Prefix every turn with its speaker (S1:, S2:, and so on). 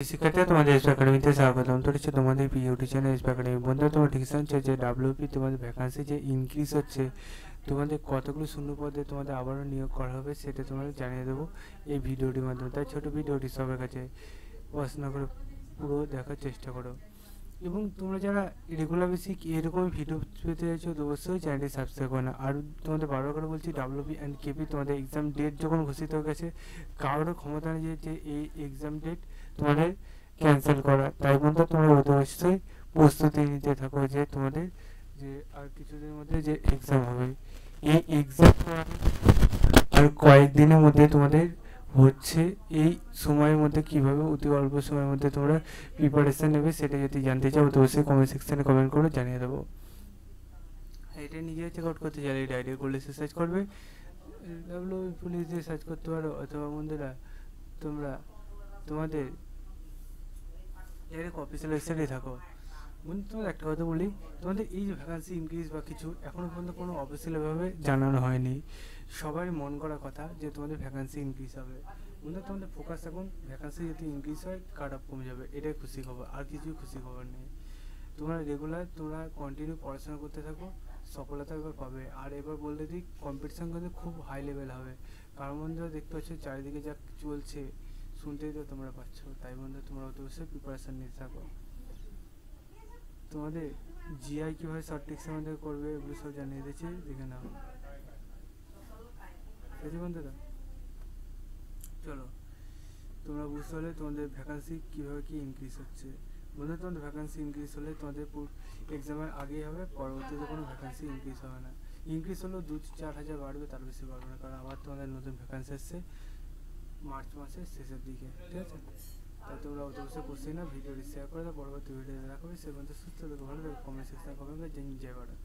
S1: শিক্ষার্থীরা তোমাদের এসপি একাডেমিতে স্বাগতম। তো হচ্ছে তোমাদের পিইউটি চ্যানেল এসপি একাডেমি। বন্ধুরা তোমার ঠিক জানছো যে ডাব্লিউপি তোমাদের ভ্যাকান্সি যে ইনক্রিজ হচ্ছে, তোমাদের কতগুলো শূন্য পদে তোমাদের আবারও নিয়োগ করা হবে সেটা তোমাদের জানিয়ে দেবো এই ভিডিওটির মাধ্যমে। তাই ছোটো ভিডিওটি সবার কাছে পড়াশোনা করে পুরো দেখার চেষ্টা করো। এবং তোমরা যারা রেগুলার বেসিক এরকম ভিডিও পেতে চাইছো তো অবশ্যই চ্যানেলটি সাবস্ক্রাইব করো না। আর তোমাদের বারবার করে বলছি, ডাব্লিউপি অ্যান্ড কেপি তোমাদের এক্সাম ডেট যখন ঘোষিত হয়ে গেছে, কারোর ক্ষমতা নেই যে এই এক্সাম ডেট তোমাদের ক্যান্সেল করা। তাই বন্ধু তোমরা অবশ্যই প্রস্তুতি নিতে থাকো যে তোমাদের যে আর কিছুদিনের মধ্যে যে এক্সাম হবে, এই এক্সাম আর কয়েকদিনের মধ্যে তোমাদের হচ্ছে। এই সময়ের মধ্যে কিভাবে অতি অল্প সময়ের মধ্যে তোমরা প্রিপারেশান নেবে সেটা যদি জানতে চাও তো অবশ্যই কমেন্ট সেকশানে কমেন্ট করে জানিয়ে দেবো। এটা নিজে চেক আউট করতে চাইলে ডাইরেক্ট করলে সার্চ করবে, ডাব্লিউপি পুলিশ দিয়ে সার্চ করতে পারো, অথবা বন্ধুরা তোমরা তোমাদের ডাইরেক্ট অফিসিয়াল ওয়েবসাইটে থাকো। বন্ধু তোমাদের একটা কথা বলি, তোমাদের এই যে ভ্যাকান্সি ইনক্রিজ বা কিছু এখনও পর্যন্ত কোনো অফিসিয়ালভাবে জানানো হয়নি। সবাই মন করা কথা যে তোমাদের ভ্যাকান্সি ইনক্রিজ হবে। বন্ধু তোমাদের ফোকাস এখন ভ্যাকান্সি যদি ইনক্রিজ হয় কাট অফ কমে যাবে, এটাই খুশি খবর, আর কিছুই খুশি খবর নেই। তোমরা রেগুলার তোমরা কন্টিনিউ পড়াশোনা করতে থাকো, সফলতা এবার পাবে। আর এবার বলতে দিই, কম্পিটিশান কিন্তু খুব হাই লেভেল হবে। কারণ বন্ধুরা দেখতে পাচ্ছ চারিদিকে যা চলছে, শুনতেই তো তোমরা পাচ্ছ। তাই বন্ধু তোমরা অবশ্যই প্রিপারেশান নিতে থাকো। তোমাদের জিআই কীভাবে শর্ট ট্রিক্সের মধ্যে করবে এগুলো সব জানিয়ে দিচ্ছি, দেখে নাও। ঠিক বন্ধুরা, চলো তোমরা বুঝতে পারলে তোমাদের ভ্যাকান্সি কীভাবে কী ইনক্রিজ হচ্ছে। বন্ধু তোমাদের ভ্যাকান্সি ইনক্রিজ হলে তোমাদের এক্সামের আগেই হবে, পরবর্তীতে কোনো ভ্যাকান্সি ইনক্রিজ হবে না। ইনক্রিজ হলেও 2-4 হাজার বাড়বে, তার বেশি বাড়বে না, কারণ আবার তোমাদের নতুন ভ্যাকান্সি আসছে মার্চ মাসের শেষের দিকে। ঠিক আছে, তাই তোমরা অত বসে করছি না, ভিডিওটি শেয়ার করে দাও, পরবর্তী ভিডিও দেখা হবে। সে পর্যন্ত সুস্থ থেকো, ভালো থেকো, কমেন্ট সেকশনে কমেন্ট করে জয় ভারত।